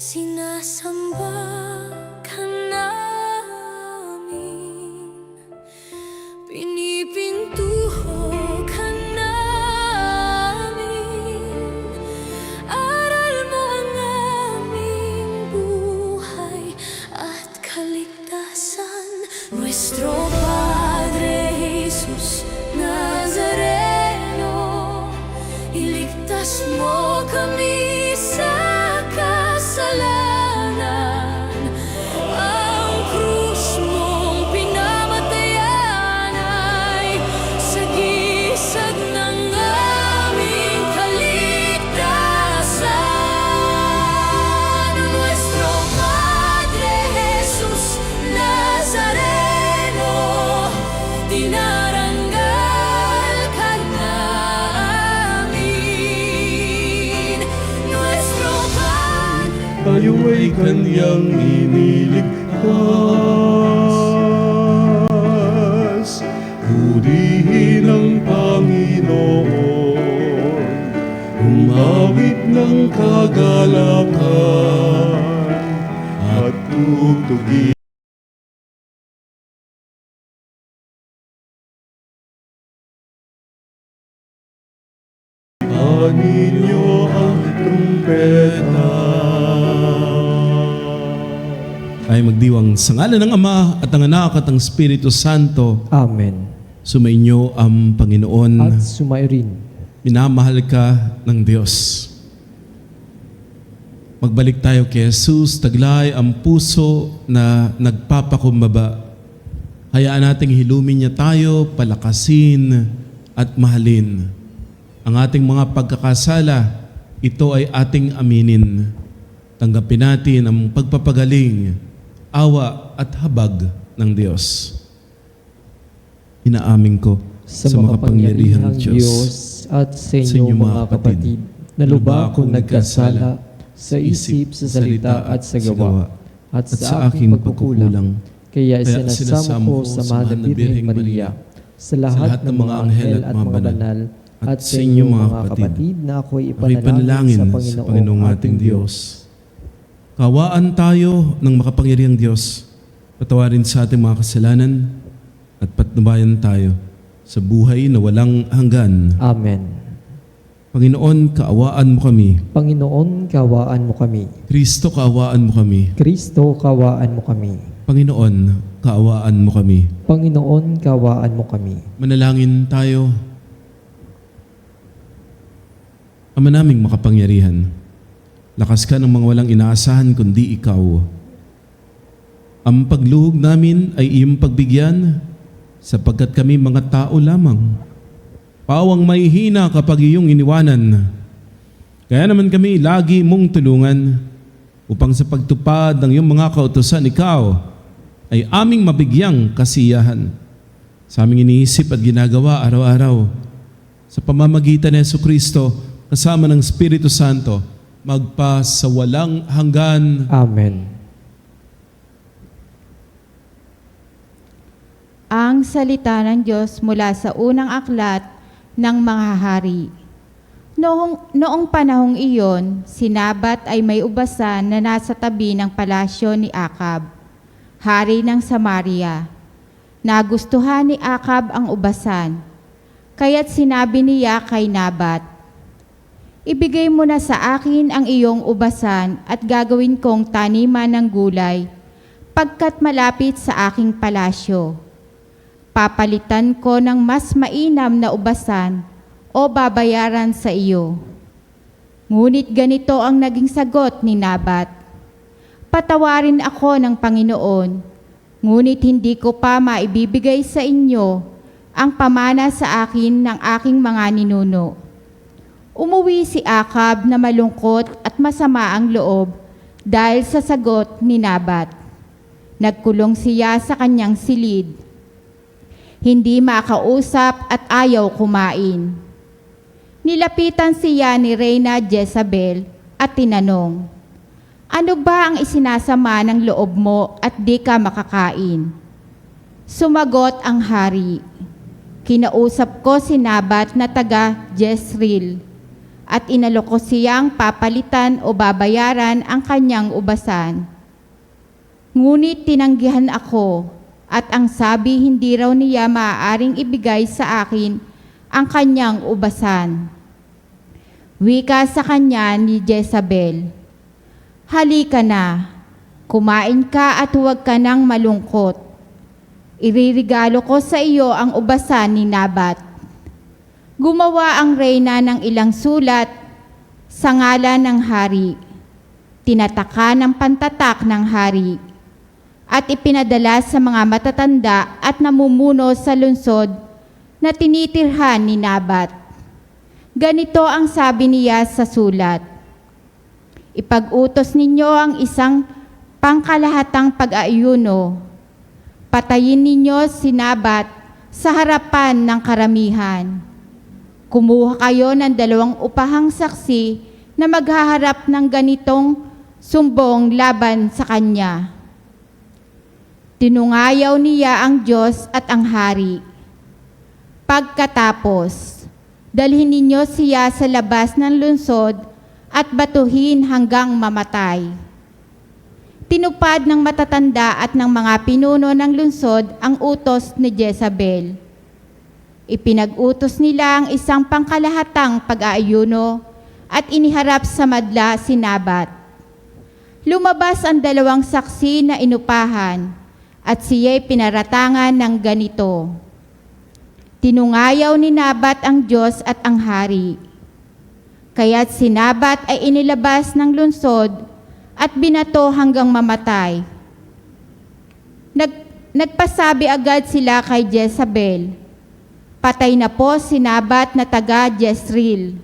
Sinasamba ka namin, pinipintuho ka namin. Aral mo ang aming buhay at kaligtasan. Nuestro Padre Jesus Nazareno, iligtas mo kami sa kasalanan. Ang krus mong pinamatayan ay sagisag ng aming kaligtasan. Nuestro Padre Jesus Nazareno, dinarangal ka namin. Nuestro tayo ay kanyang iniligtas. Purihin ang Panginoon, umawit ng kagalakan at tugtugin. Ninyo ang trumpeta. Ay magdiwang sa ngalan ng Ama at ng Anak at ng Espiritu Santo. Amen. Sumainyo ang Panginoon. At sumairin. Minamahal ka ng Diyos. Magbalik tayo kay Jesus. Taglay ang puso na nagpapakumbaba. Hayaan nating hilumin niya tayo, palakasin at mahalin. Ang ating mga pagkakasala, ito ay ating aminin. Tanggapin natin ang pagpapagaling, awa at habag ng Diyos. Inaamin ko Sa makapangyarihang Diyos at sa inyo mga kapatid, na lubha akong nagkasala sa isip, sa salita at sa gawa, at sa aking pagkukulang. Kaya sinasamo ko sa Mahal na Birheng Maria, sa lahat ng mga anghel at mga banal, at sa inyo mga kapatid, na ako'y ipanalangin sa Panginoong ating Diyos. Kawaan tayo ng makapangyarihang Diyos. Patawarin sa ating mga kasalanan at patnubayan tayo sa buhay na walang hanggan. Amen. Panginoon, kaawaan mo kami. Panginoon, kaawaan mo kami. Kristo, kaawaan mo kami. Kristo, kaawaan mo kami. Panginoon, kaawaan mo kami. Panginoon, kaawaan mo kami. Manalangin tayo. Ama naming makapangyarihan, lakas ka ng mga walang inaasahan kundi ikaw. Ang pagluhog namin ay iyong pagbigyan sapagkat kami mga tao lamang. Pawang may hina kapag iyong iniwanan. Kaya naman kami lagi mong tulungan upang sa pagtupad ng iyong mga kautusan ikaw ay aming mabigyang kasiyahan sa aming iniisip at ginagawa araw-araw. Sa pamamagitan ni Jesucristo, kasama ng Espiritu Santo, magpa sa walang hanggan. Amen. Ang salita ng Diyos mula sa unang aklat ng mga hari. Noong panahong iyon, si Nabat ay may ubasan na nasa tabi ng palasyo ni Akab, hari ng Samaria. Nagustuhan ni Akab ang ubasan, kaya't sinabi niya kay Nabat, "Ibigay mo na sa akin ang iyong ubasan at gagawin kong taniman ng gulay pagkat malapit sa aking palasyo. Papalitan ko ng mas mainam na ubasan o babayaran sa iyo." Ngunit ganito ang naging sagot ni Nabat, "Patawarin ako ng Panginoon, ngunit hindi ko pa maibibigay sa inyo ang pamana sa akin ng aking mga ninuno." Umuwi si Akab na malungkot at masama ang loob dahil sa sagot ni Nabat. Nagkulong siya sa kanyang silid. Hindi makausap at ayaw kumain. Nilapitan siya ni Reyna Jezabel at tinanong, "Ano ba ang isinasama ng loob mo at di ka makakain?" Sumagot ang hari, "Kinausap ko si Nabat na taga Jezreel. at inalok ko siyang papalitan o babayaran ang kanyang ubasan. Ngunit tinanggihan ako, at ang sabi hindi raw niya maaaring ibigay sa akin ang kanyang ubasan. Wika sa kanya ni Jezabel, "Halika na, kumain ka at huwag ka nang malungkot. Iririgalo ko sa iyo ang ubasan ni Nabat." Gumawa ang reyna ng ilang sulat sa ngalan ng hari, tinataka ng pantatak ng hari, at ipinadala sa mga matatanda at namumuno sa lungsod na tinitirhan ni Nabat. Ganito ang sabi niya sa sulat, "Ipag-utos ninyo ang isang pangkalahatang pag-aayuno. Patayin ninyo si Nabat sa harapan ng karamihan. Kumuha kayo ng 2 upahang saksi na maghaharap ng ganitong sumbong laban sa kanya." Tinungayaw niya ang Diyos at ang hari. Pagkatapos, dalhin ninyo siya sa labas ng lungsod at batuhin hanggang mamatay. Tinupad ng matatanda at ng mga pinuno ng lungsod ang utos ni Jezabel. Ipinag-utos nila ang isang pangkalahatang pag-aayuno at iniharap sa madla si Nabat. Lumabas ang 2 saksi na inupahan at siya'y pinaratangan ng ganito. Tinungayaw ni Nabat ang Diyos at ang hari. Kaya't si Nabat ay inilabas ng lungsod at binato hanggang mamatay. Nagpasabi agad sila kay Jezabel, "Patay na po si Nabat na taga Jezreel."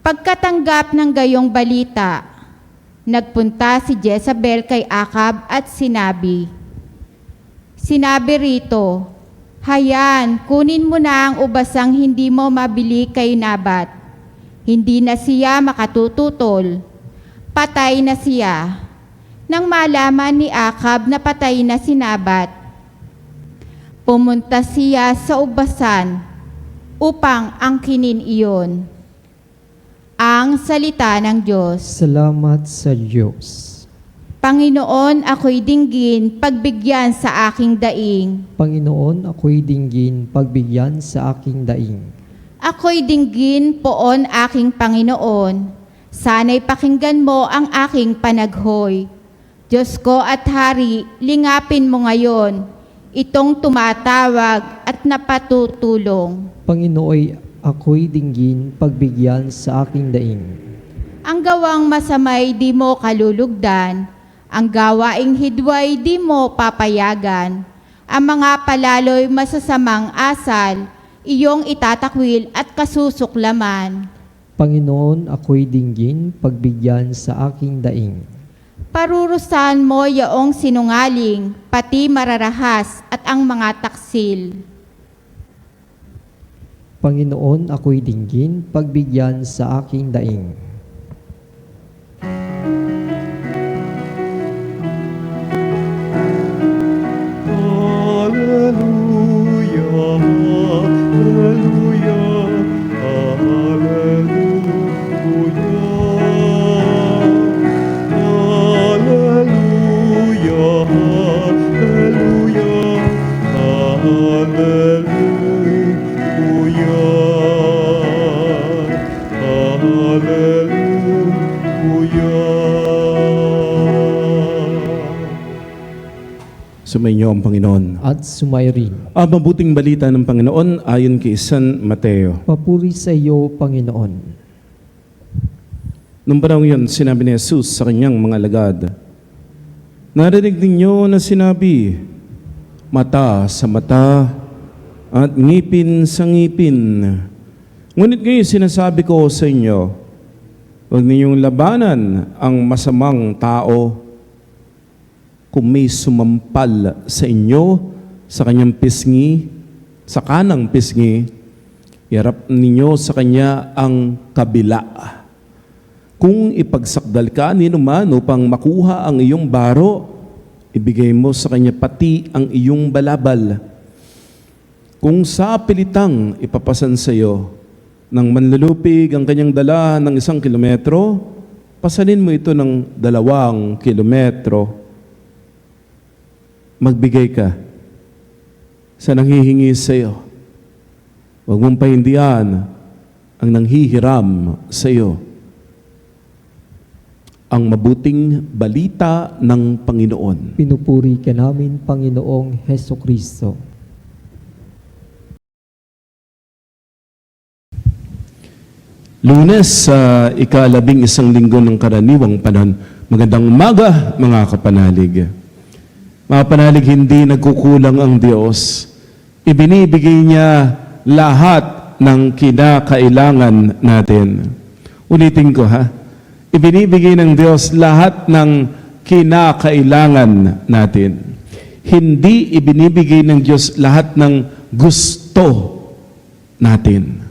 Pagkatanggap ng gayong balita, nagpunta si Jezabel kay Akab at sinabi rito, "Hayan, kunin mo na ang ubasang hindi mo mabili kay Nabat. Hindi na siya makatututol. Patay na siya." Nang malaman ni Akab na patay na si Nabat, pumunta siya sa ubasan upang angkinin iyon. Ang salita ng Diyos. Salamat sa Diyos. Panginoon, ako'y dinggin, pagbigyan sa aking daing. Panginoon, ako'y dinggin, pagbigyan sa aking daing. Ako'y dinggin, poon aking Panginoon. Sana'y pakinggan mo ang aking panaghoy. Diyos ko at Hari, lingapin mo ngayon itong tumatawag at napatutulong. Panginoon, ako'y dinggin, pagbigyan sa aking daing. Ang gawang masamay di mo kalulugdan, ang gawaing hidway di mo papayagan, ang mga palaloy masasamang asal, iyong itatakwil at kasusuklaman. Panginoon, ako'y dinggin, pagbigyan sa aking daing. Parurusahan mo yaong sinungaling, pati mararahas at ang mga taksil. Panginoon, ako'y dinggin, pagbigyan sa aking daing. Hallelujah, hallelujah, hallelujah. Hallelujah, hallelujah, hallelujah. Sumainyo ang Panginoon. At sumayrin. Ang mabuting balita ng Panginoon ayon kay San Mateo. Papuri sa iyo, Panginoon. Nung panahon yun, sinabi ni Jesus sa kanyang mga alagad, "Narinig ninyo na sinabi, mata sa mata at ngipin sa ngipin. Ngunit ngayon sinasabi ko sa inyo, huwag ninyong labanan ang masamang tao. Kung may sumampal sa inyo sa kanyang pisngi, sa kanang pisngi, iharap ninyo sa kanya ang kabila. Kung ipagsakdal ka ninuman upang makuha ang iyong baro, ibigay mo sa kanya pati ang iyong balabal. Kung sa pilitang ipapasan sa iyo, ng manlulupig ang kanyang dala ng 1 kilometro, pasalin mo ito ng 2 kilometro. Magbigay ka sa nanghihingi sa iyo. Huwag mong pahindihan ang nanghihiram sa iyo. Ang mabuting balita ng Panginoon. Pinupuri ka namin, Panginoong Heso Kristo. Lunes sa ika-11 linggo ng karaniwang panahon. Magandang umaga, mga kapanalig. Mga kapanalig, hindi nagkukulang ang Diyos. Ibinibigay niya lahat ng kinakailangan natin. Ulitin ko ha. Ibinibigay ng Diyos lahat ng kinakailangan natin. Hindi ibinibigay ng Diyos lahat ng gusto natin.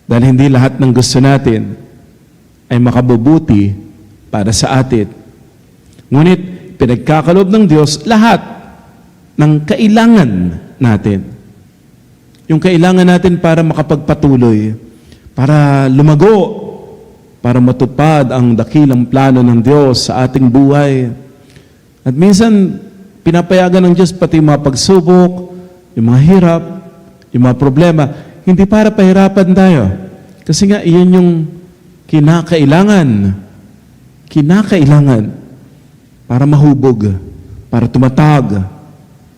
Dahil hindi lahat ng gusto natin ay makabubuti para sa atin. Ngunit pinagkakalob ng Diyos lahat ng kailangan natin. Yung kailangan natin para makapagpatuloy, para lumago, para matupad ang dakilang plano ng Diyos sa ating buhay. At minsan, pinapayagan ng Diyos pati yung mga pagsubok, yung mga hirap, yung mga problema, hindi para pahirapan tayo. Kasi nga, iyon yung kinakailangan. Kinakailangan para mahubog, para tumatag,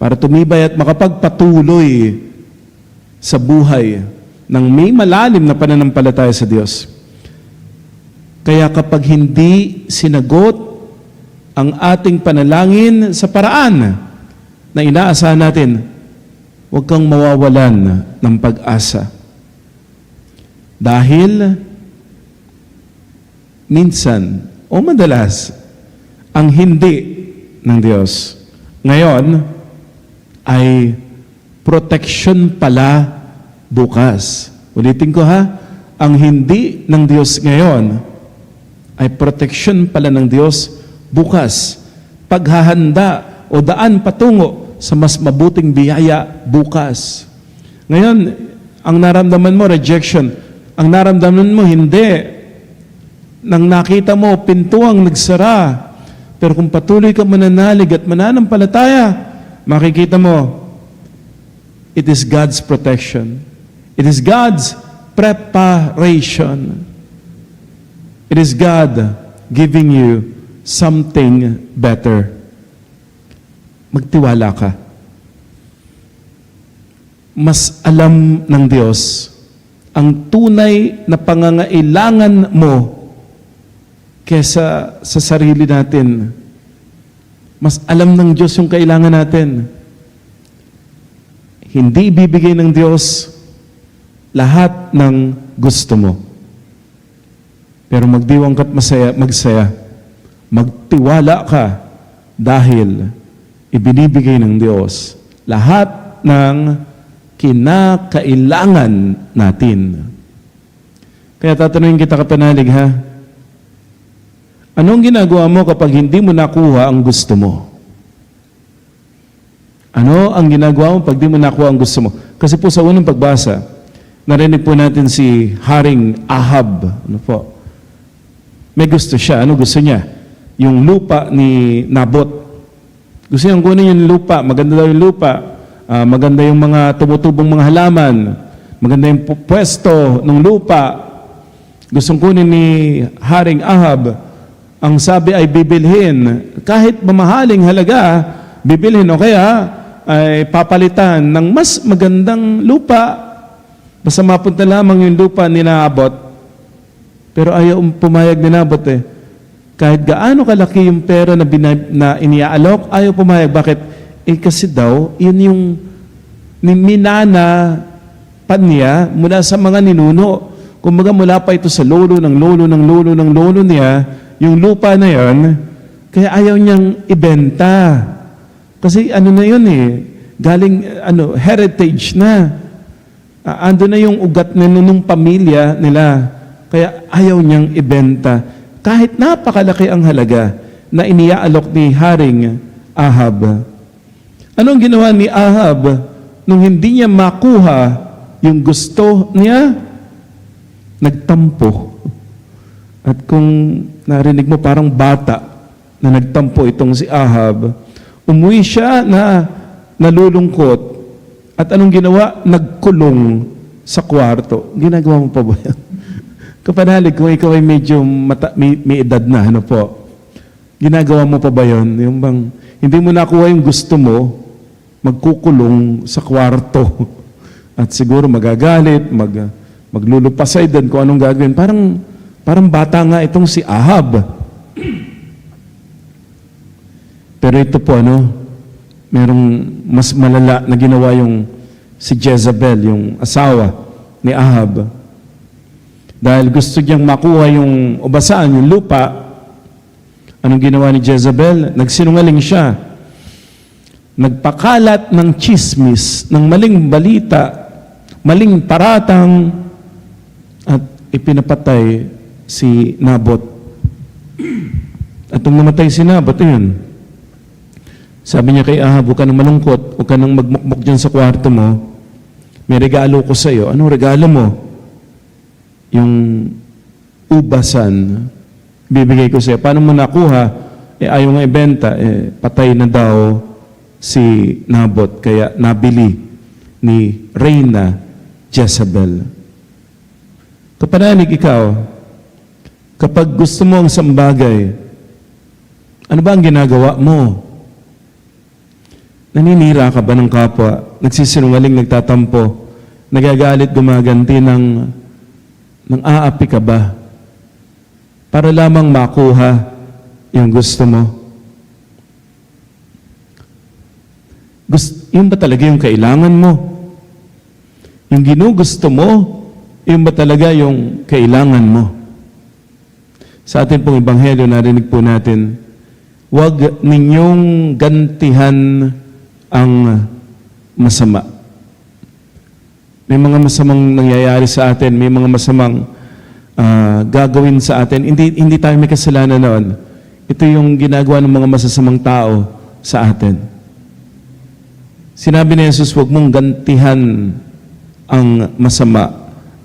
para tumibay at makapagpatuloy sa buhay ng may malalim na pananampalataya sa Diyos. Kaya kapag hindi sinagot ang ating panalangin sa paraan na inaasahan natin, huwag kang mawawalan ng pag-asa. Dahil minsan o madalas ang hindi ng Diyos ngayon ay protection pala bukas. Ulitin ko ha, ang hindi ng Diyos ngayon ay protection pala ng Diyos bukas. Paghahanda o daan patungo sa mas mabuting biyaya bukas. Ngayon, ang naramdaman mo, rejection. Ang naramdaman mo, hindi. Nang nakita mo, pintuang nagsara. Pero kung patuloy ka mananalig at mananampalataya, makikita mo, it is God's protection. It is God's preparation. It is God giving you something better. Magtiwala ka. Mas alam ng Diyos ang tunay na pangangailangan mo kesa sa sarili natin. Mas alam ng Diyos yung kailangan natin. Hindi ibibigay ng Diyos lahat ng gusto mo. Pero magdiwang ka't magsaya. Magtiwala ka dahil ibinibigay ng Diyos lahat ng kinakailangan natin. Kaya tatanungin kita, kapanalig ha, anong ginagawa mo kapag hindi mo nakuha ang gusto mo? Ano ang ginagawa mo pag hindi mo nakuha ang gusto mo? Kasi po sa unang pagbasa, narinig po natin si Haring Ahab. Ano po? May gusto siya. Ano gusto niya? Yung lupa ni Nabot. Gusto niyang kunin yung lupa. Maganda daw yung lupa. Maganda yung mga tumutubong mga halaman. Maganda yung pwesto ng lupa. Gustong kunin ni Haring Ahab. Ang sabi ay bibilhin. Kahit mamahaling halaga, bibilhin o kaya ay papalitan ng mas magandang lupa. Basta mapunta lamang yung lupa ni Nabot. Pero ayaw pumayag ni Nabot eh. Kahit gaano kalaki yung pera na iniaalok, ayaw pumayag. Bakit? Kasi daw, yun yung minana pa niya mula sa mga ninuno. Kumbaga mula pa ito sa lolo ng lolo ng lolo ng lolo niya, yung lupa na yun, kaya ayaw niyang ibenta. Kasi ano na yun eh, galing heritage na. Ando na yung ugat nung pamilya nila. Kaya ayaw niyang ibenta. Kahit napakalaki ang halaga na iniaalok ni Haring Ahab. Anong ginawa ni Ahab nung hindi niya makuha yung gusto niya, nagtampo. At kung narinig mo parang bata na nagtampo itong si Ahab, umuwi siya na nalulungkot. At anong ginawa? Nagkulong sa kwarto. Ginagawa mo pa ba yan? Kapanalig, kung ikaw ay medyo may edad na, ano po? Ginagawa mo pa ba yun? Yung bang, hindi mo nakuha yung gusto mo, magkukulong sa kwarto. At siguro magagalit, maglulupasay din kung anong gagawin. Parang bata nga itong si Ahab. Pero ito po, merong mas malala na ginawa yung si Jezebel, yung asawa ni Ahab. Dahil gusto niyang makuha yung ubasaan, yung lupa, anong ginawa ni Jezebel? Nagsinungaling siya. Nagpakalat ng chismis, ng maling balita, maling paratang, at ipinapatay si Nabot. At nung namatay si Nabot, yun. Sabi niya kay Ahab, huwag ka nang malungkot, huwag ka nang magmukmuk dyan sa kwarto mo. May regalo ko sa iyo. Anong regalo mo? Yung ubasan, bibigay ko sa iyo. Paano mo nakuha? Ayaw nga ibenta. Patay na daw si Nabot. Kaya nabili ni Reyna Jezebel. Kapanalig ikaw, kapag gusto mo ang isang bagay, ano ba ang ginagawa mo? Naninira ka ba ng kapwa? Nagsisinungaling, nagtatampo? Nagagalit, gumaganti ng aapi ka ba? Para lamang makuha yung gusto mo. Yun ba talaga yung kailangan mo? Yung ginugusto mo, yun ba talaga yung kailangan mo? Sa ating pong ebanghelyo, narinig po natin, huwag ninyong gantihan ang masama. May mga masamang nangyayari sa atin, may mga masamang gagawin sa atin. Hindi tayo may kasalanan noon. Ito yung ginagawa ng mga masasamang tao sa atin. Sinabi ni Jesus, huwag mong gantihan ang masama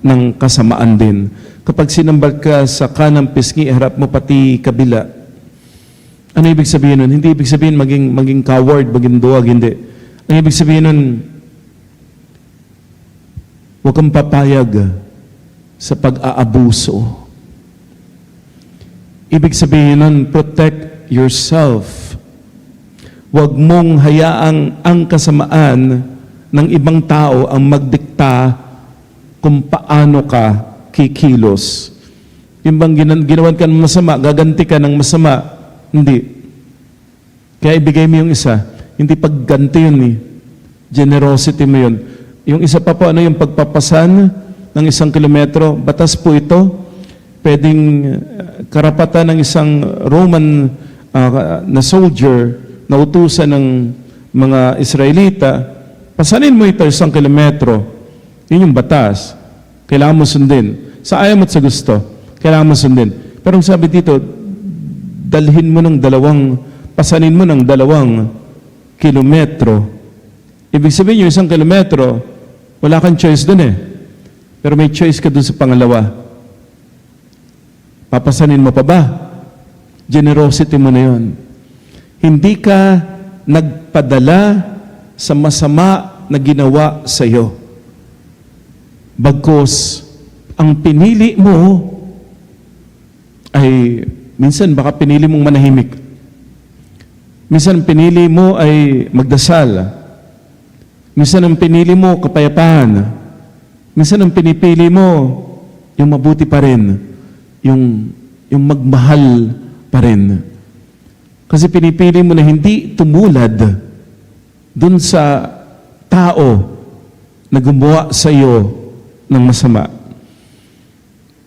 ng kasamaan din. Kapag sinambal ka sa kanang pisngi, harap mo pati kabila. Ano ibig sabihin nun? Hindi ibig sabihin maging coward, maging duwag, hindi. Ang ibig sabihin nun, huwag kang papayag sa pag-aabuso. Ibig sabihin nun, protect yourself. Huwag mong hayaang ang kasamaan ng ibang tao ang magdikta kung paano ka kikilos. Yung bang ginawan ka ng masama, gaganti ka ng masama, hindi. Kaya ibigay mo yung isa. Hindi pagganti yun eh. Generosity mo yun. Yung isa pa po, yung pagpapasan ng 1 kilometro, batas po ito. Pwedeng karapatan ng isang Roman na soldier na utusan ng mga Israelita, pasanin mo ito 1 kilometro. Yun yung batas. Kailangan mo sundin. Sa ayaw mo at sa gusto, kailangan mo sundin. Pero sabi dito, dalhin mo ng pasanin mo ng 2 kilometro. Ibig sabihin yung 1 kilometro, wala kang choice dun eh. Pero may choice ka dun sa pangalawa. Papasanin mo pa ba? Generosity mo na yun. Hindi ka nagpadala sa masama na ginawa sa iyo. Bagkus, ang pinili mo ay, minsan baka pinili mong manahimik. Minsan pinili mo ay magdasal. Minsan ang pinili mo kapayapaan. Minsan ang pinipili mo yung mabuti pa rin. Yung magmahal pa rin. Kasi pinipili mo na hindi tumulad dun sa tao na gumawa sa iyo ng masama.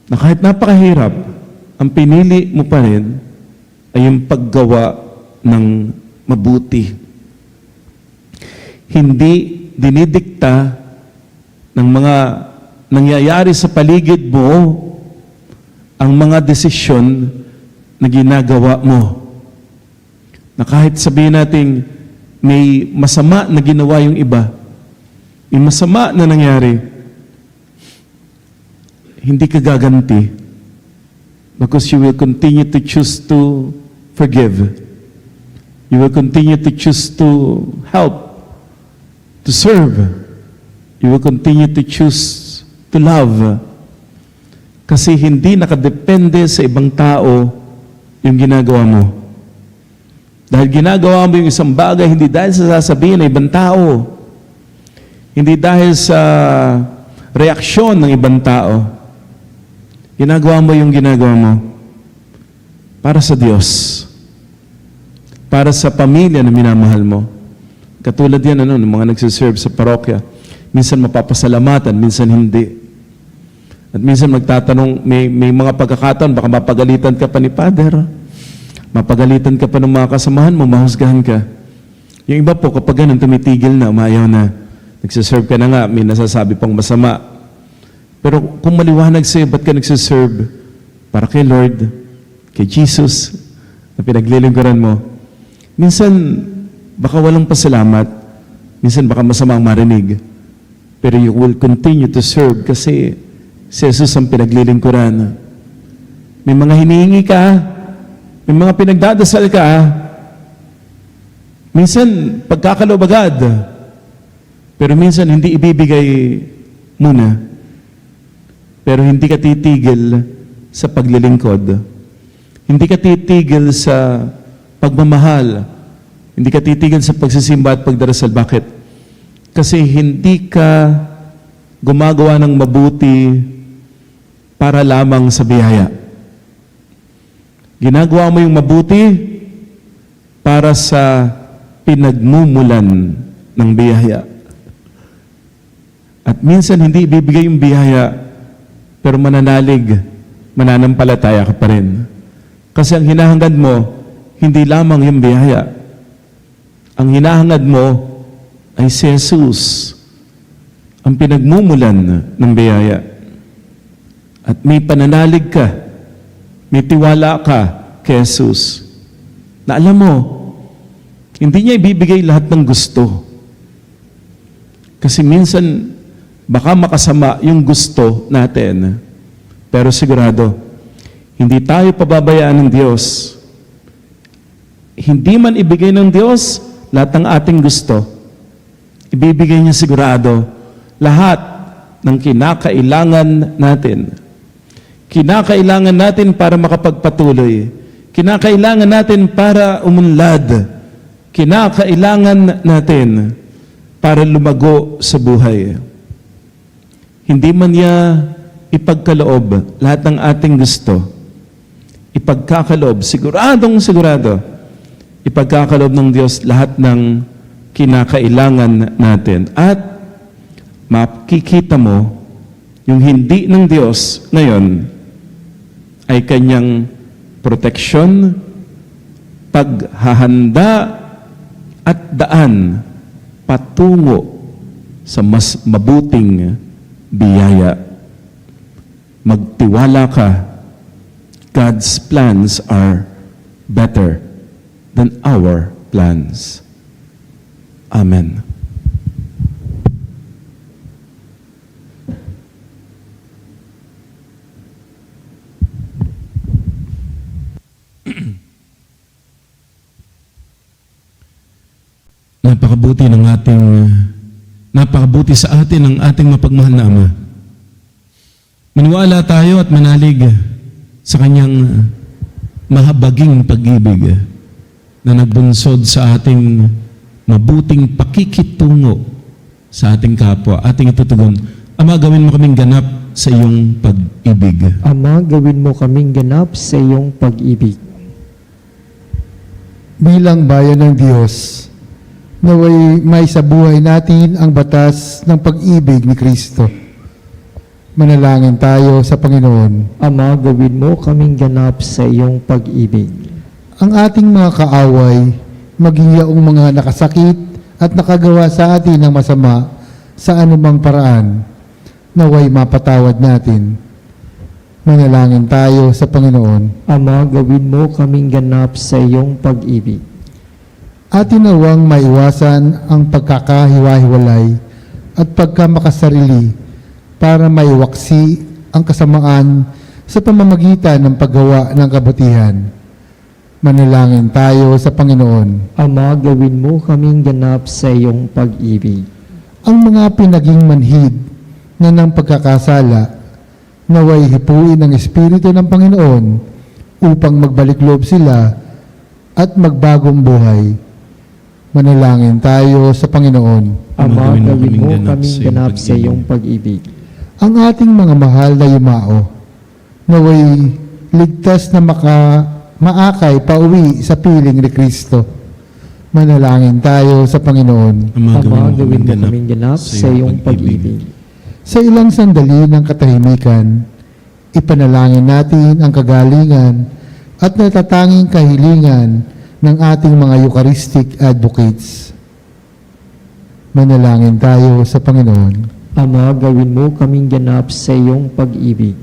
Na kahit napakahirap, ang pinili mo pa rin ay yung paggawa ng mabuti. Hindi dinidikta ng mga nangyayari sa paligid mo ang mga desisyon na ginagawa mo. Na kahit sabihin natin may masama na ginawa yung iba, may masama na nangyari, hindi ka gaganti because you will continue to choose to forgive. You will continue to choose to help, to serve. You will continue to choose to love. Kasi hindi nakadepende sa ibang tao yung ginagawa mo. Dahil ginagawa mo yung isang bagay, hindi dahil sa sasabihin ng ibang tao. Hindi dahil sa reaksyon ng ibang tao. Ginagawa mo yung ginagawa mo para sa Diyos. Para sa pamilya na minamahal mo. Katulad yan, ng mga nagsiserve sa parokya. Minsan mapapasalamatan, minsan hindi. At minsan magtatanong, may mga pagkakataon, baka mapagalitan ka pa ni Father. Mapagalitan ka pa ng mga kasamahan mo, mahusgahan ka. Yung iba po, kapag ganun, tumitigil na, umayaw na. Nagsiserve ka na nga, may nasasabi pang masama. Pero kung maliwanag sa'yo, ba't ka nagsiserve? Para kay Lord, kay Jesus, na pinaglilingkuran mo. Minsan, baka walang pasalamat. Minsan, baka masamang marinig. Pero you will continue to serve kasi si Jesus ang pinaglilingkuran. May mga hinihingi ka, may mga pinagdadasal ka, minsan, pagkakaloob agad. Pero minsan, hindi ibibigay muna. Pero hindi ka titigil sa paglilingkod. Hindi ka titigil sa pagmamahal. Hindi ka titigil sa pagsisimba at pagdarasal. Bakit? Kasi hindi ka gumagawa ng mabuti para lamang sa biyaya. Ginagawa mo yung mabuti para sa pinagmumulan ng biyaya. At minsan hindi ibibigay yung biyaya, pero mananalig, mananampalataya ka pa rin. Kasi ang hinahangad mo, hindi lamang yung biyaya. Ang hinahangad mo ay si Jesus, ang pinagmumulan ng biyaya. At may pananalig ka, may tiwala ka kay Jesus, na alam mo, hindi niya ibibigay lahat ng gusto. Kasi minsan, baka makasama yung gusto natin. Pero sigurado, hindi tayo pababayaan ng Diyos. Hindi man ibigay ng Diyos lahat ng ating gusto. Ibibigay niya sigurado lahat ng kinakailangan natin. Kinakailangan natin para makapagpatuloy. Kinakailangan natin para umunlad. Kinakailangan natin para lumago sa buhay. Hindi man niya ipagkaloob lahat ng ating gusto. Ipagkakaloob, sigurado, ipagkakaloob ng Diyos lahat ng kinakailangan natin. At makikita mo, yung hindi ng Diyos ngayon ay kanyang proteksyon, paghahanda at daan patungo sa mas mabuting biyaya. Magtiwala ka. God's plans are better than our plans. Amen. Napakabuti sa atin ng ating mapagmahal na Ama. Maniwala tayo at manalig sa kanyang mahabaging pag-ibig na nagbunsod sa ating mabuting pakikitungo sa ating kapwa. Ating itutugon, Ama, gawin mo kaming ganap sa iyong pag-ibig. Ama, gawin mo kaming ganap sa iyong pag-ibig. Bilang bayan ng Diyos, naway may sa buhay natin ang batas ng pag-ibig ni Kristo. Manalangin tayo sa Panginoon. Ama, gawin mo kaming ganap sa iyong pag-ibig. Ang ating mga kaaway, maging yaong mga nakasakit at nakagawa sa atin ng masama sa anumang paraan, naway mapatawad natin. Manalangin tayo sa Panginoon. Ama, gawin mo kaming ganap sa iyong pag-ibig. Atin nawang maiwasan ang pagkakahiwa-hiwalay at pagkamakasarili para maiwaksi ang kasamaan sa pamamagitan ng paggawa ng kabutihan. Manalangin tayo sa Panginoon. Ama, gawin mo kaming ganap sa iyong pag-ibig. Ang mga pinaging manhid na ng pagkakasala, naway hipuin ng Espiritu ng Panginoon upang magbalik loob sila at magbagong buhay. Manalangin tayo sa Panginoon. Ama, gawin mo kaming ganap sa iyong pag-ibig. Ang ating mga mahal na yumao, naway ligtas na maakay pauwi sa piling ni Kristo. Manalangin tayo sa Panginoon. Ama, gawin mo kaming ganap sa iyong pag-ibig. Sa ilang sandali ng katahimikan, ipanalangin natin ang kagalingan at natatanging kahilingan ng ating mga Eucharistic advocates. Manalangin tayo sa Panginoon. Ama, gawin mo kaming ganap sa iyong pag-ibig.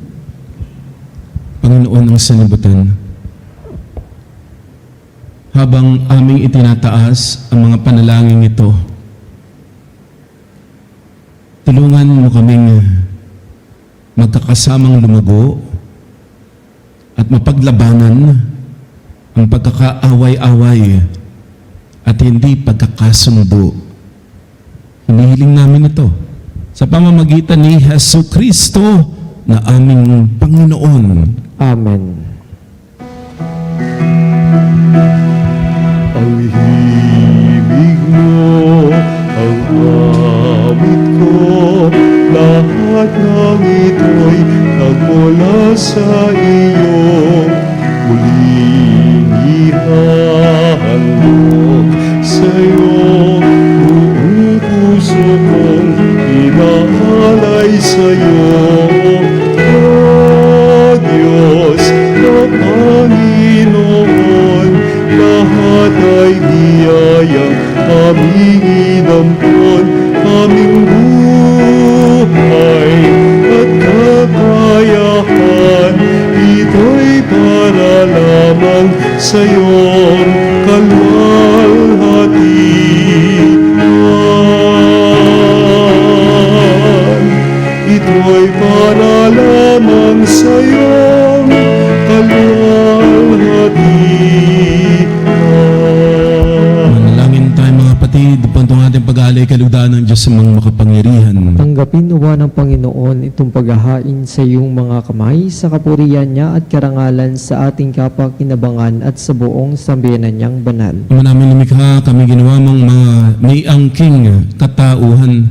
Panginoon ang sanibutan, habang aming itinataas ang mga panalangin ito, tulungan mo kaming magkakasamang lumago at mapaglabanan ang pagkakaaway-away at hindi pagkakasundo. Hinihiling namin ito sa pamamagitan ni Jesucristo na aming Panginoon. Amen. Ang himig mo, ang awit ko, lahat ng ito'y nagmula sa iyo. Muling ihahandog sa iyo, buong puso kong inaalay sa iyo. O Diyos na Panginoon, lahat ay biyayang aming inampon, aming buhay at kakayahan, ito'y para lamang sa iyong kalwalhatian. Ito'y para lamang sa iyong kalwalhatian. Manalangin tayo mga kapatid, upang itong ating pag-aalay kalugdaan ng Diyos sa mga makapangyarihan. Tanggapin uwa ng Panginoon itong paghahain sa iyong mga kamay sa kapurihan niya at karangalan sa ating kapakinabangan at sa buong sambayanan niyang banal. Ama namin lumikha, kami ginawa mong mga may angking katauhan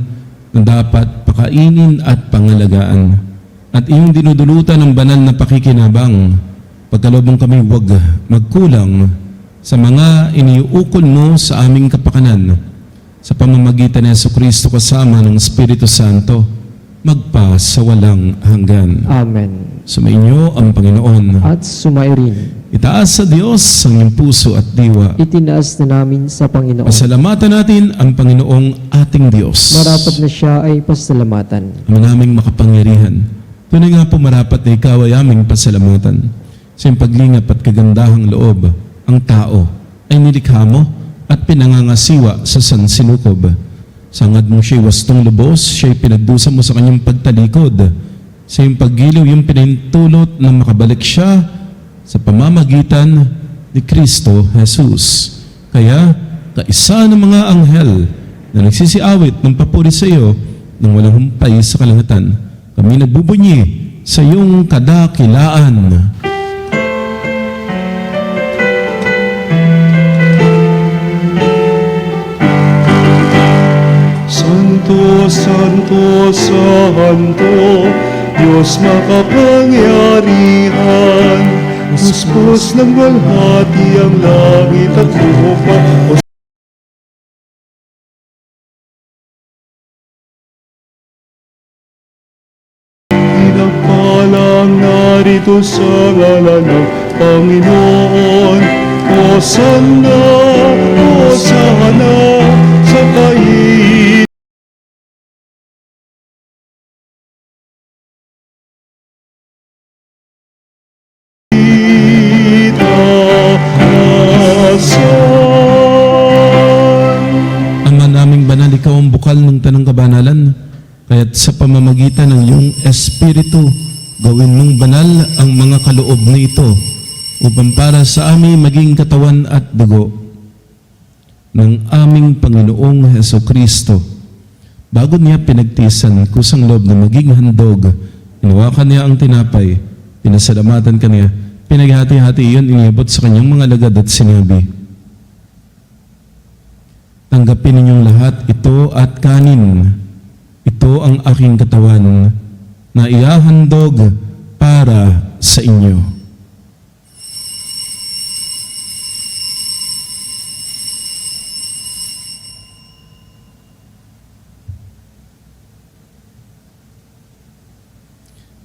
na dapat pakainin at pangalagaan. At iyong dinudulutan ng banal na pakikinabang, pagkalobong kami huwag magkulang sa mga iniuukol mo sa aming kapakanan, sa pamamagitan ni Jesucristo kasama ng Espiritu Santo, magpa sa walang hanggan. Amen. Sumainyo ang Panginoon. At sumairin, Itaas sa Diyos ang iyong puso at diwa. itinaas na namin sa Panginoon. Pasalamatan natin ang Panginoong ating Diyos. Marapat na siya ay pasalamatan. Ang naming makapangyarihan. Tunay nga po marapat na ikaw ay aming pasalamatan. Sa iyong paglingap at kagandahang loob, ang tao ay nilikha mo at pinangangasiwa sa sansinukob. Sangad mo siya'y wastong lubos, siya'y pinagdusa mo sa kanyang pagtalikod. Sa iyong paggiliw, yung pinahintulot na makabalik siya sa pamamagitan ni Kristo Jesus. Kaya, kaisa ng mga anghel na nagsisiawit ng papuri sa iyo nang walang humpay sa kalangitan, kami nagbubunyi sa iyong kadakilaan. Santo, Santo, Santo, Diyos makapangyarihan, Huspos ng walhati ang langit at lupa. Pinagpalang narito sa ngalan ng Panginoon. Hosanna, Hosanna sa kain. Ama naming banal, ikaw ang bukal ng tanang kabanalan. Kaya't sa pamamagitan ng iyong Espiritu, gawin mong banal ang mga kaloob na ito upang para sa amin maging katawan at dugo ng aming Panginoong Heso Kristo. Bago niya pinagtisan kusang loob na maging handog, inawakan niya ang tinapay, pinasalamatan kaniya, pinaghati-hati iyon, inibot sa kanyang mga alagad at sinabi, "Tanggapin ninyong lahat ito at kanin. Ito ang aking katawan na iahandog para sa inyo."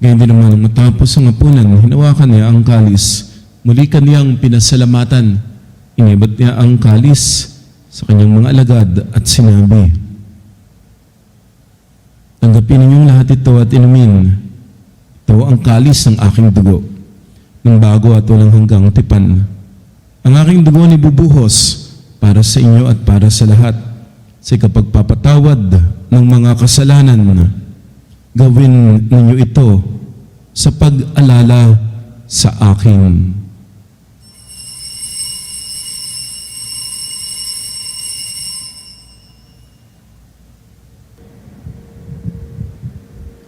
Ngayon din naman, matapos ang hapunan, hinawakan niya ang kalis. Muli kaniyang pinasalamatan. Inibot niya ang kalis sa kanyang mga alagad at sinabi, "Tanggapin ninyong lahat ito at inumin. Ito ang kalis ng aking dugo, ng bago at walang hanggang tipan. Ang aking dugo ni bubuhos para sa inyo at para sa lahat, sa ikapagpapatawad ng mga kasalanan. Gawin ninyo ito sa pag-alala sa akin."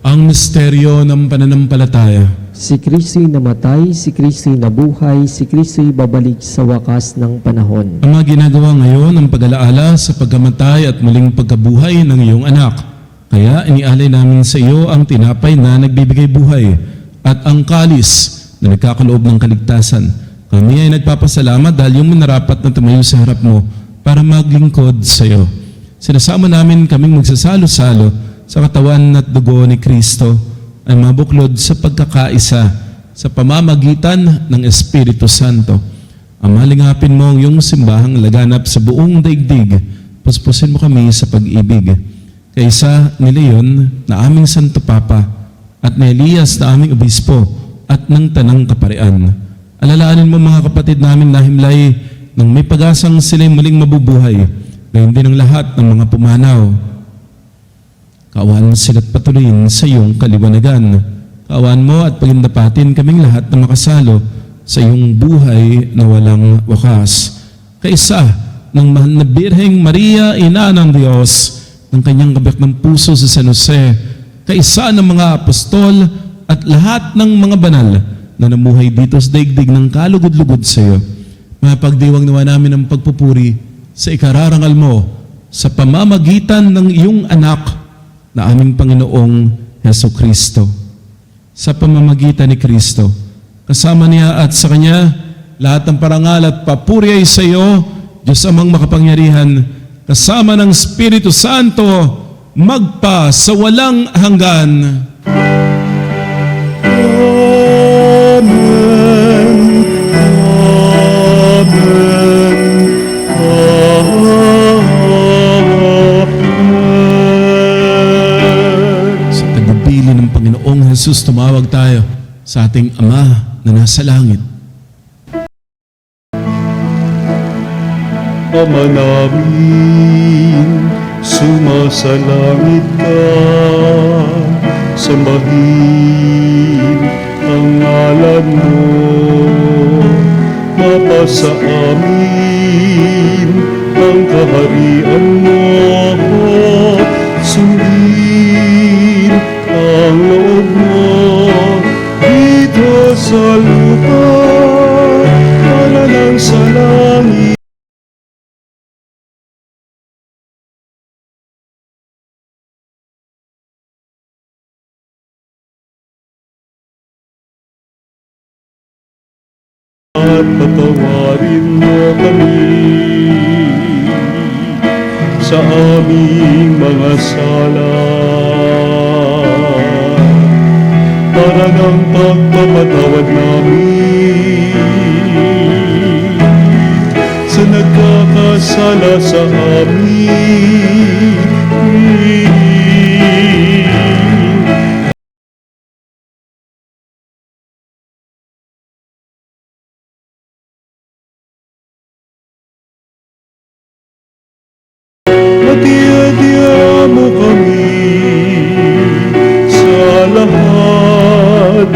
Ang misteryo ng pananampalataya. Si Kristo'y namatay, si Kristo'y nabuhay, si Kristo'y babalik sa wakas ng panahon. Ang mga ginagawa ngayon ang pag-alaala sa pagkamatay at muling pagkabuhay ng iyong anak. Kaya inialay namin sa iyo ang tinapay na nagbibigay buhay at ang kalis na nagkakaloob ng kaligtasan. Kami ay nagpapasalamat dahil yung minarapat na tumayo sa harap mo para maglingkod sa iyo. Sinasama namin kaming magsasalo-salo sa katawan at dugo ni Kristo ay mabuklod sa pagkakaisa sa pamamagitan ng Espiritu Santo. Amalingapin mo ang iyong simbahang laganap sa buong daigdig. Puspusin mo kami sa pag-ibig. Kaysa ni Leon na aming Santo Papa at ni Elias na aming Obispo at ng Tanang Kaparian. Alalaanin mo mga kapatid namin na himlay nang may pag-asang sila'y muling mabubuhay. Gayon din ang lahat ng mga pumanaw. Kaawaan mo sila't patuloyin sa iyong kaliwanagan. Kaawaan mo at pagindapatin kaming lahat na makasalo sa iyong buhay na walang wakas. Kaisa ng mahal na Birheng Maria, Ina ng Diyos, ng kanyang kabyak ng puso sa San Jose, kaisa ng mga apostol at lahat ng mga banal na namuhay dito sa daigdig ng kalugod-lugod sa iyo. Mapagdiwang nawa namin ang pagpupuri sa ikararangal mo sa pamamagitan ng iyong anak na aming Panginoong Heso Kristo. Sa pamamagitan ni Kristo, kasama niya at sa Kanya, lahat ng parangal at papuri ay sa iyo, Diyos Amang makapangyarihan, kasama ng Espiritu Santo, magpa sa walang hanggan. Amen. Amen. Amen. Sa tagumpili ng Panginoong Jesus, tumawag tayo sa ating Ama na nasa langit. Ama namin, sumasalangit ka, sambahin ang ngalan mo, mapasa amin ang kaharian mo, sundin ang loob mo, dito sa lupa, para lang sa langit. At patawarin mo kami sa aming mga sala, para ng pagpapatawad namin sa nagkakasala sa amin. Hati-hatihan mo kami sa lahat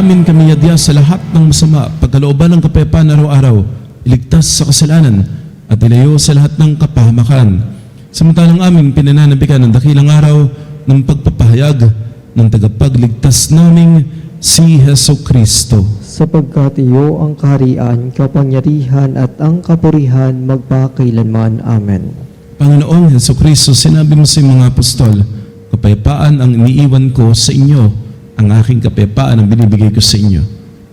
namin kami yadya sa lahat ng masama, pagkalooban ng kapayapaan araw-araw, iligtas sa kasalanan, at ilayo sa lahat ng kapahamakan. Samantalang aming pinananabikan ng dakilang araw ng pagpapahayag ng tagapagligtas naming si Heso Kristo. Sapagkat iyo ang kaharian, kapangyarihan at ang kapurihan magpakailanman. Amen. Panginoong Heso Kristo, sinabi mo sa mga apostol, kapayapaan ang iniiwan ko sa inyo, ang aking kapayapaan ang binibigay ko sa inyo.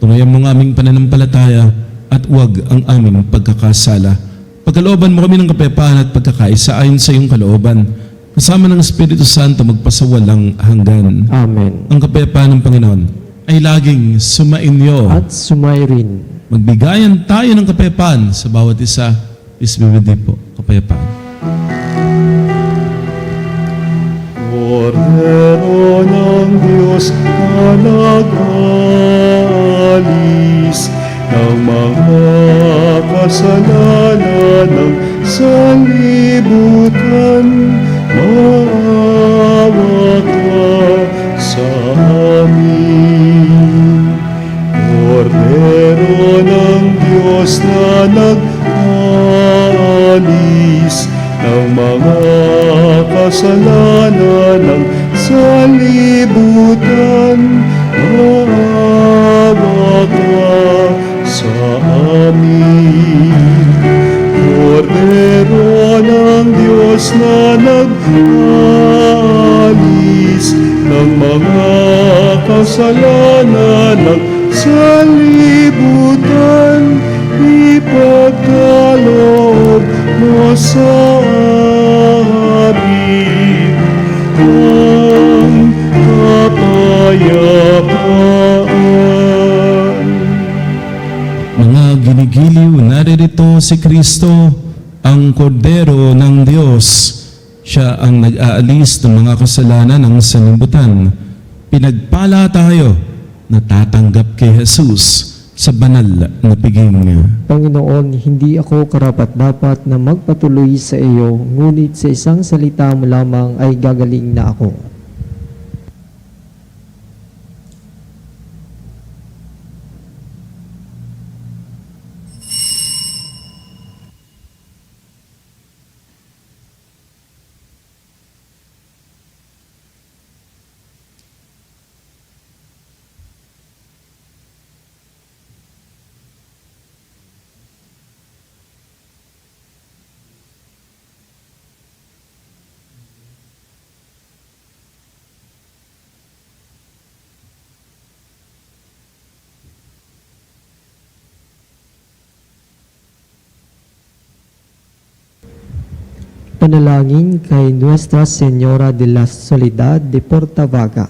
Tungayan mo ang aming pananampalataya at huwag ang aming pagkakasala. Pagkalooban mo kami ng kapayapaan at pagkakaisa ayon sa iyong kalooban, kasama ng Espiritu Santo magpasawalang hanggan. Amen. Ang kapayapaan ng Panginoon ay laging sumainyo. At sumairin. Magbigayan tayo ng kapayapaan sa bawat isa. Peace be with you po. Kapayapaan. Kordero ng Diyos na nag-alis ng mga kasalanan ng sanlibutan, maawa ka sa amin. Kordero ng Diyos na nag-alis ng mga kasalanan ng sanlibutan, maawa ka sa amin. Kordero ng Diyos na nag-alis ng mga kasalanan ng sanlibutan, ipagkaloob mo sa amin ang kapayapaan. Mga ginigiliw, naririto si Kristo, ang Kordero ng Diyos. Siya ang nag-aalis ng mga kasalanan ng sanlibutan. Pinagpala tayo na tatanggap kay Jesus sa banal na piging. Panginoon, hindi ako karapat-dapat na magpatuloy sa iyo, ngunit sa isang salita mo lamang ay gagaling na ako. Panalangin kay Nuestra Señora de la Soledad de Portavaga.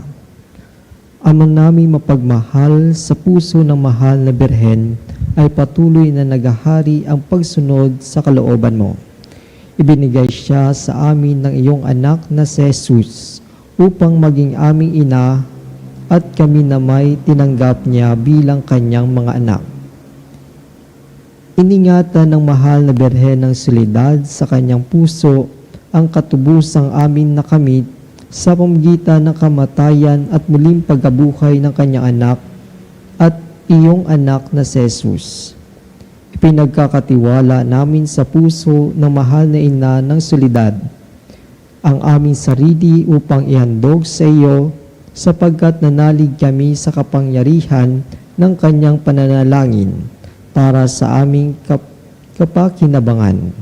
Ama naming mapagmahal, sa puso ng mahal na Birhen ay patuloy na naghahari ang pagsunod sa kalooban mo. Ibinigay siya sa amin ng iyong anak na si Jesus upang maging aming ina at kami na may tinanggap niya bilang kanyang mga anak. Iningatan ng mahal na Birhen ng Soledad sa kanyang puso ang katubusang amin na kamit sa pamamagitan ng kamatayan at muling pagkabuhay ng kanyang anak at iyong anak na si Jesus. Ipinagkakatiwala namin sa puso ng mahal na ina ng Soledad ang aming sarili upang ihandog sa iyo sapagkat nanalig kami sa kapangyarihan ng kanyang pananalangin para sa aming kapakinabangan.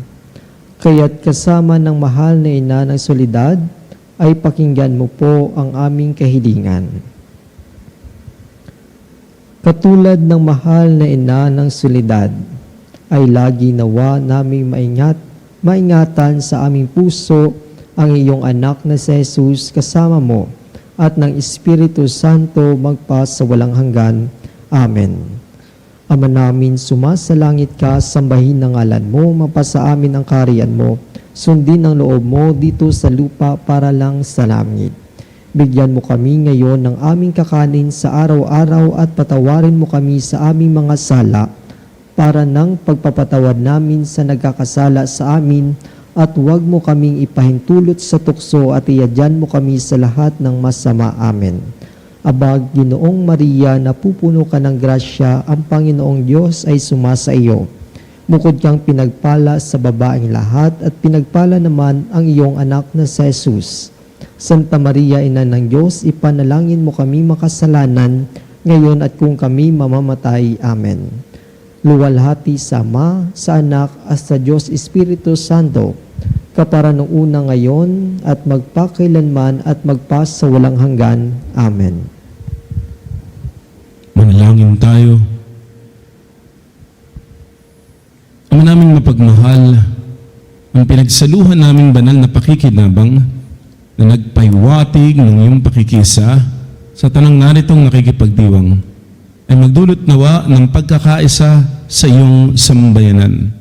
Kaya't kasama ng mahal na ina ng Soledad, ay pakinggan mo po ang aming kahilingan. Katulad ng mahal na ina ng Soledad, ay lagi nawa naming maingatan sa aming puso ang iyong anak na si Jesus kasama mo at ng Espiritu Santo magpas sa walang hanggan. Amen. Ama namin, sumasalangit ka, sambahin ang ngalan mo, mapasa amin ang kaharian mo, sundin ang loob mo dito sa lupa para lang sa langit. Bigyan mo kami ngayon ng aming kakanin sa araw-araw at patawarin mo kami sa aming mga sala para ng pagpapatawad namin sa nagkakasala sa amin at huwag mo kaming ipahintulot sa tukso at iadyan mo kami sa lahat ng masama. Amen. Abag, Ginoong Maria, napupuno ka ng grasya, ang Panginoong Diyos ay sumasa iyo. Bukod kang pinagpala sa babaeng lahat at pinagpala naman ang iyong anak na si Jesus. Santa Maria, Ina ng Diyos, ipanalangin mo kami makasalanan, ngayon at kung kami mamamatay. Amen. Luwalhati sa Ama, sa Anak, at sa Diyos Espiritu Santo, kapara nung una ngayon, at magpakailanman at magpas sa walang hanggan. Amen. Manalangin tayo. Ama naming mapagmahal, ang pinagsaluhan naming banal na pakikinabang na nagpaiwatig ng iyong pakikisa sa tanang naritong nakikipagdiwang ay magdulot nawa ng pagkakaisa sa iyong sambayanan.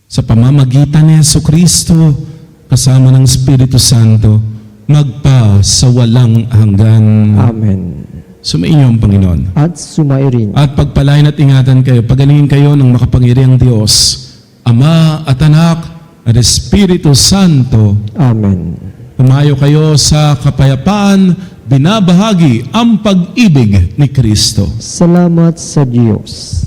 Sa pamamagitan ni Jesucristo kasama ng Espiritu Santo, magpa sa walang hanggan. Amen. Sumainyo ang Panginoon. At sumayo rin. At pagpalain at ingatan kayo, pagalingin kayo ng makapangyarihang Diyos, Ama at Anak at Espiritu Santo. Amen. Tumayo kayo sa kapayapaan, binabahagi ang pag-ibig ni Kristo. Salamat sa Diyos.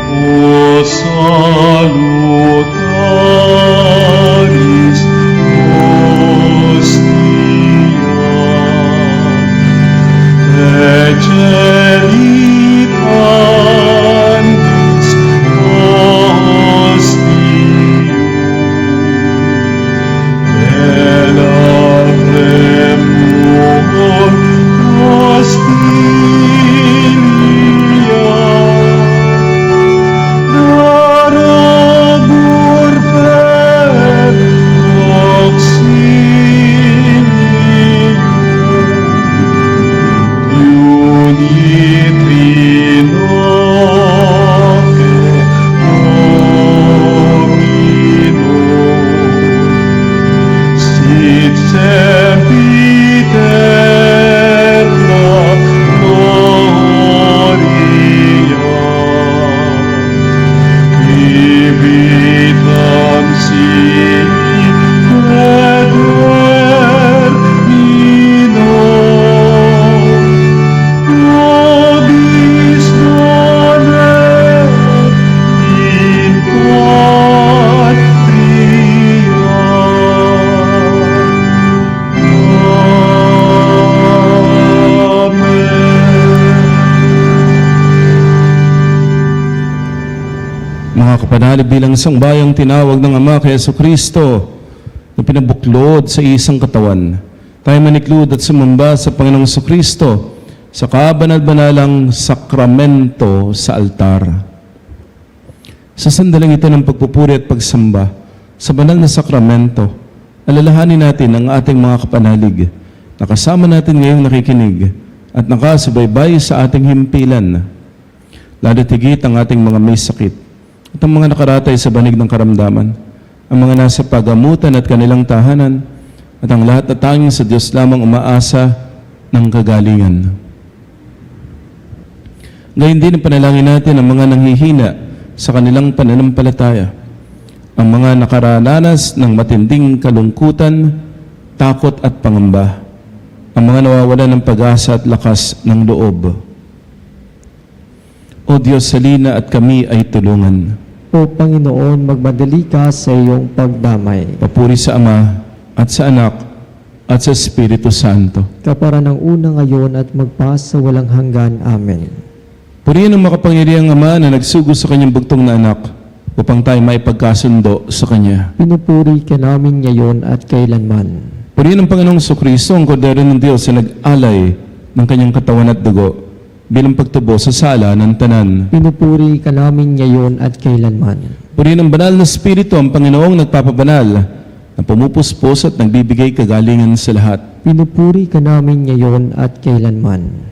O salutaris hostia, ecelitanis hostia, elatremur hostilia, darabur per auxilium, unitri noce Dominum, sit sempiterna gloria, vitam sibi et termino, nobis donet in patria. Amen. Mga kapanalig, bilang isang bayang tinawag ng Ama kay Jesucristo na pinabuklod sa isang katawan, tayo maniklod at sumamba sa Panginoong Jesucristo sa kabanal-banalang sakramento sa altar. Sa sandaling ito ng pagpupuri at pagsamba sa banal na sakramento, alalahanin natin ang ating mga kapanalig na kasama natin ngayong nakikinig at nakasubaybay sa ating himpilan. Lalo tigit ang ating mga may sakit at ang mga nakaratay sa banig ng karamdaman, ang mga nasa pagamutan at kanilang tahanan, at ang lahat na tanging sa Diyos lamang umaasa ng kagalingan. Ngayon din panalangin natin ang mga nanghihina sa kanilang pananampalataya, ang mga nakarananas ng matinding kalungkutan, takot at pangamba, ang mga nawawalan ng pag-asa at lakas ng loob. O Diyos, salina at kami ay tulungan. O Panginoon, magmadali ka sa iyong pagdamay. Papuri sa Ama at sa Anak at sa Espiritu Santo. Kapara ng una ngayon at magpasa walang hanggan. Amen. Purihin ang makapangyarihang Ama na nagsugo sa kanyang bugtong na anak upang tayo may pagkasundo sa Kanya. Pinupuri ka namin ngayon at kailanman. Purihin ang Panginoong Jesucristo, ang Kordero ng Diyos na nag-alay ng kanyang katawan at dugo bilang pagtubo sa sala ng tanan. Pinupuri ka namin ngayon at kailanman. Purihin ang banal na Espiritu, ang Panginoong nagpapabanal, na pumupuspos at nagbibigay kagalingan sa lahat. Pinupuri ka namin ngayon at kailanman.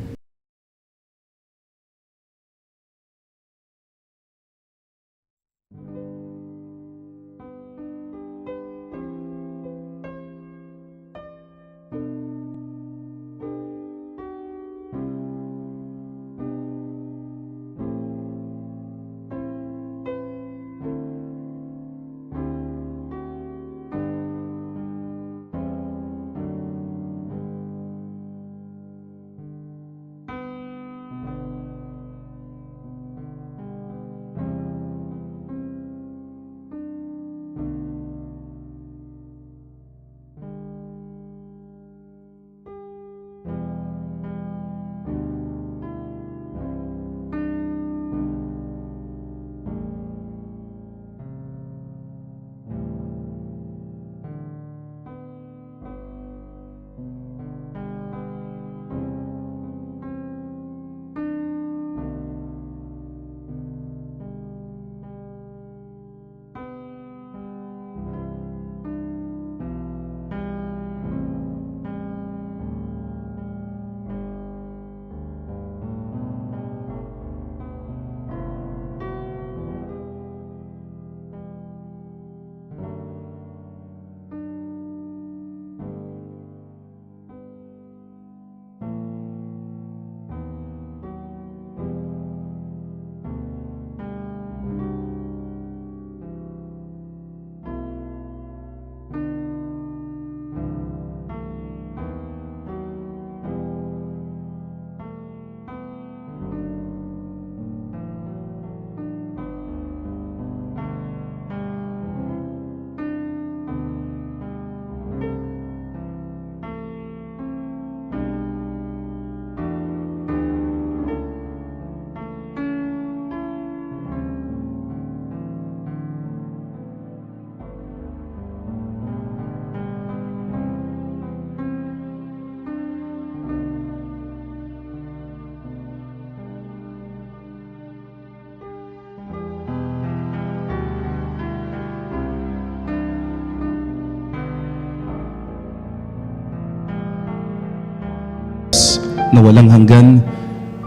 Na walang hanggan,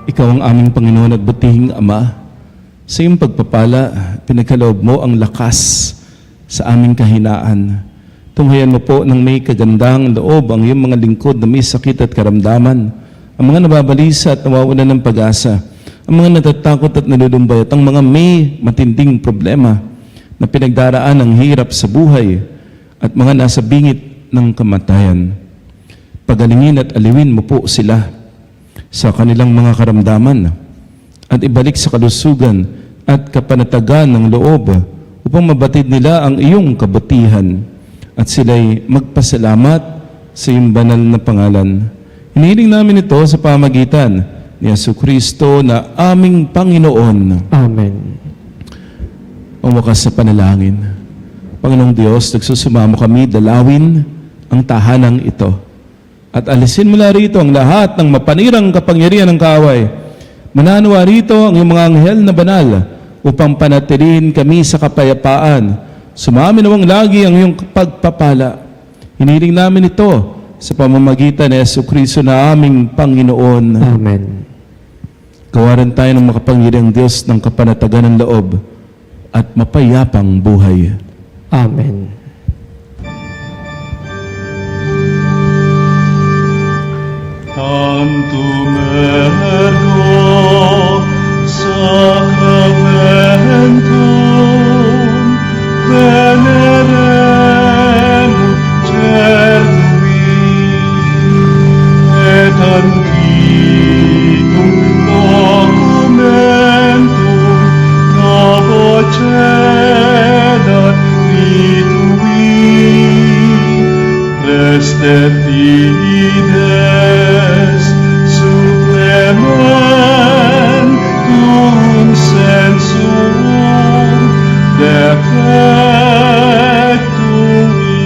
Ikaw ang aming Panginoon at butihing Ama. Sa iyong pagpapala, pinagkaloob mo ang lakas sa aming kahinaan. Tunghayan mo po ng may kagandang loob ang iyong mga lingkod na may sakit at karamdaman, ang mga nababalisa at nawawalan ng pag-asa, ang mga natatakot at nalulumbay, at ang mga may matinding problema na pinagdaraan ng hirap sa buhay at mga nasa bingit ng kamatayan. Pagalingin at aliwin mo po sila sa kanilang mga karamdaman at ibalik sa kalusugan at kapanatagan ng loob upang mabatid nila ang iyong kabutihan at sila'y magpasalamat sa iyong banal na pangalan. Hinihiling namin ito sa pamagitan ni Jesucristo na aming Panginoon. Amen. Ang wakas sa panalangin. Panginoong Diyos, nagsusumamo kami dalawin ang tahanang ito. At alisin mula rito ang lahat ng mapanirang kapangyarihan ng kaaway. Mananawa rito ang iyong mga anghel na banal upang panatilihin kami sa kapayapaan. Sumami nawang lagi ang iyong pagpapala. Hinihiling namin ito sa pamamagitan ni Jesucristo na aming Panginoon. Amen. Gawaran tayo ng makapangyarihang Diyos ng kapanatagan ng loob at mapayapang buhay. Amen. Tantum ergo sacramentum venerem cernui et antiquum documentum et fides supplementum sensum defectui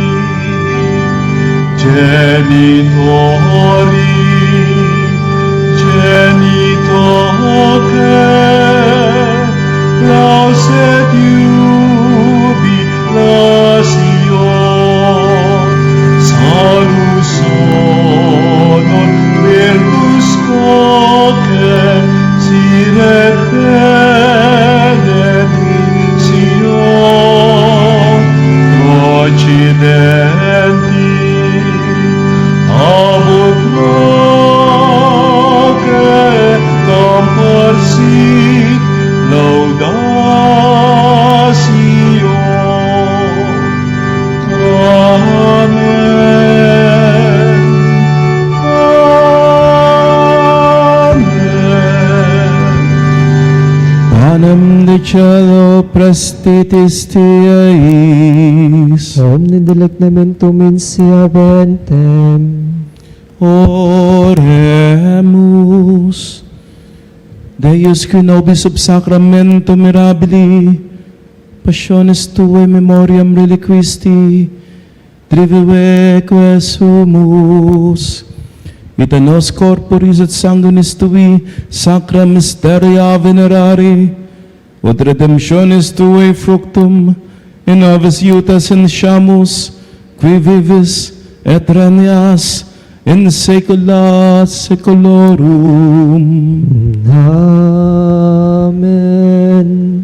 genitori genitoque lauset jubilatio salus honor virtus coque siret benedictio occidenti abut noce comparsit laudatio. Amen. Amen. Panem de cielo prestitis Tiais, Omne delectamentum insiabentem. oremus. Deus qui nobis sub sacramento mirabili, passiones Tuae memoriam reliquisti, triviveque sumus, vita nos corporis et sanguinis Tui, sacra mysteria venerari, ut redemptionis Tuae fructum, in avis iutas insciamus, qui vivis et regnas in saecula saeculorum. Amen.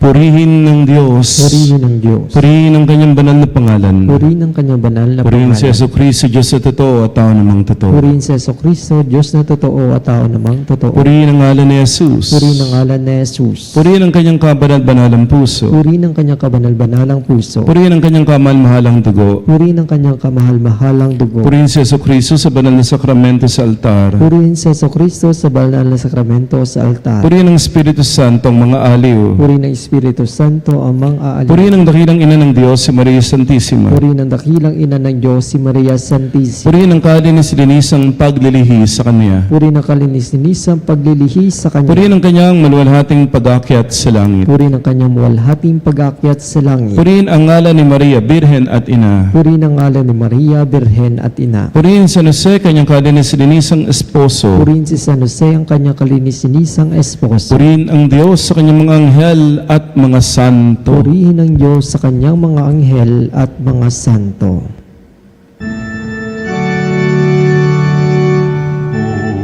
Purihin ng Diyos. Purihin ng Diyos. Purihin ang kanyang banal na pangalan. Purihin ang kanyang banal na Purihin si pangalan. Jesucristo, Diyos na totoo at tao namang totoo. Purihin si Jesucristo, Diyos na totoo at tao namang totoo. Purihin ang ngalan ni Jesus. Purihin ang ngalan ni Jesus. Purihin ang kanyang kabanal-banalang puso. Purihin ang kanyang kabanal-banalang puso. Purihin ang kanyang kamahal-mahalang dugo. Purihin ang kanyang kamahal-mahalang dugo. Purihin si Jesucristo sa banal na sakramento sa altar. Purihin si Jesucristo sa banal na sakramento sa altar. Purihin ang Espiritu Santo ang mga aliw. Purihin ang Espiritu Santo ang mga aalay. Purihin ang dakilang ina ng Diyos, si Maria Santissima. Purihin ang dakilang ina ng Diyos, si Maria Santissima. Purihin ang kalinis-linisang paglilihi sa Kanya. Purihin ang kalinis-linisang paglilihi sa kanya. Purihin ang kanyang maluwalhating pag-akyat sa langit. Purihin ang kanyang muwalhating pag-aakyat sa langit. Purihin ang ngalan ni Maria, Birhen at Ina. Purihin ang ngalan ni Maria, Birhen at Ina. Purihin San Jose, kanyang kalinis-linisang esposo. Purihin si San Jose, ang kanyang kalinis-linisang esposo. Purihin ang Diyos sa kanyang mga anghel at mga santo. Purihin ang Diyos sa kanyang mga anghel at mga santo.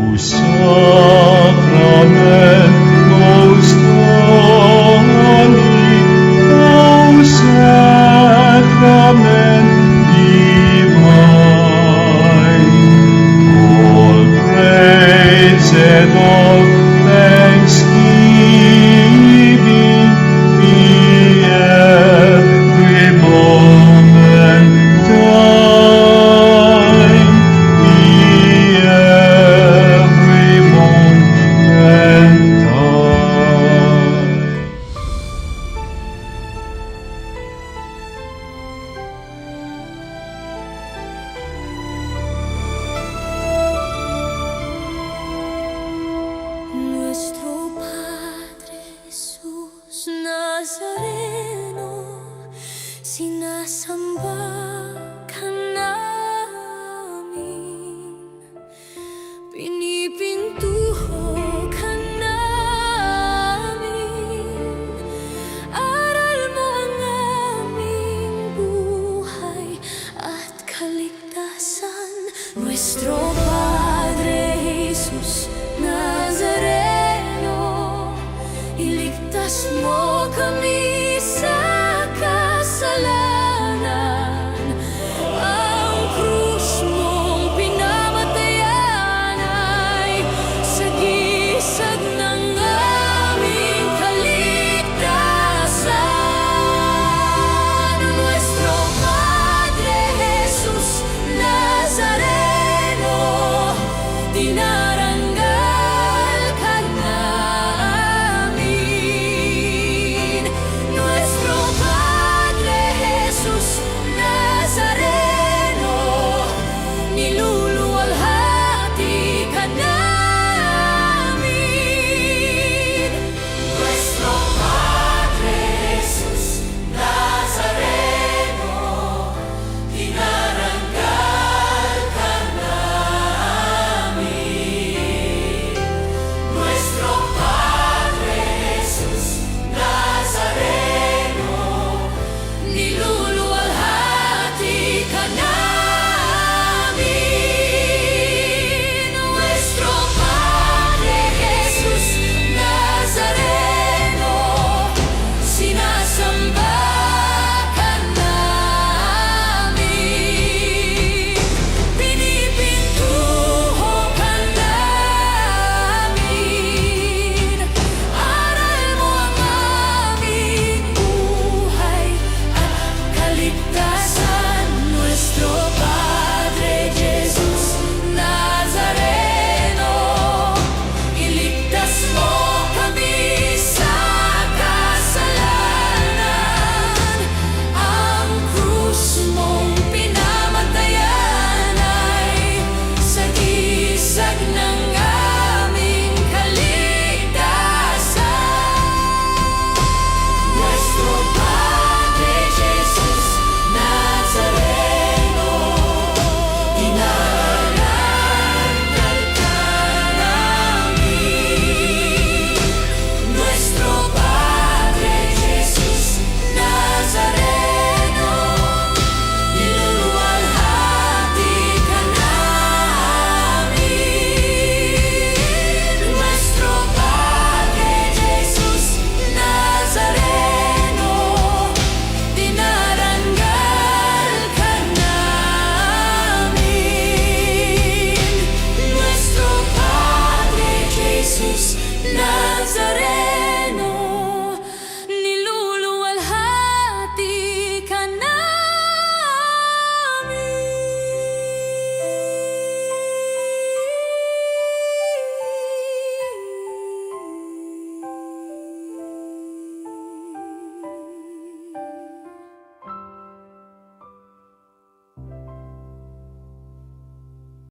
O sacrament most holy, O sacrament divine, all praise and all thanksgiving be every moment thine, be every moment thine. Nuestro Padre Jesús Nazareno, sinasamba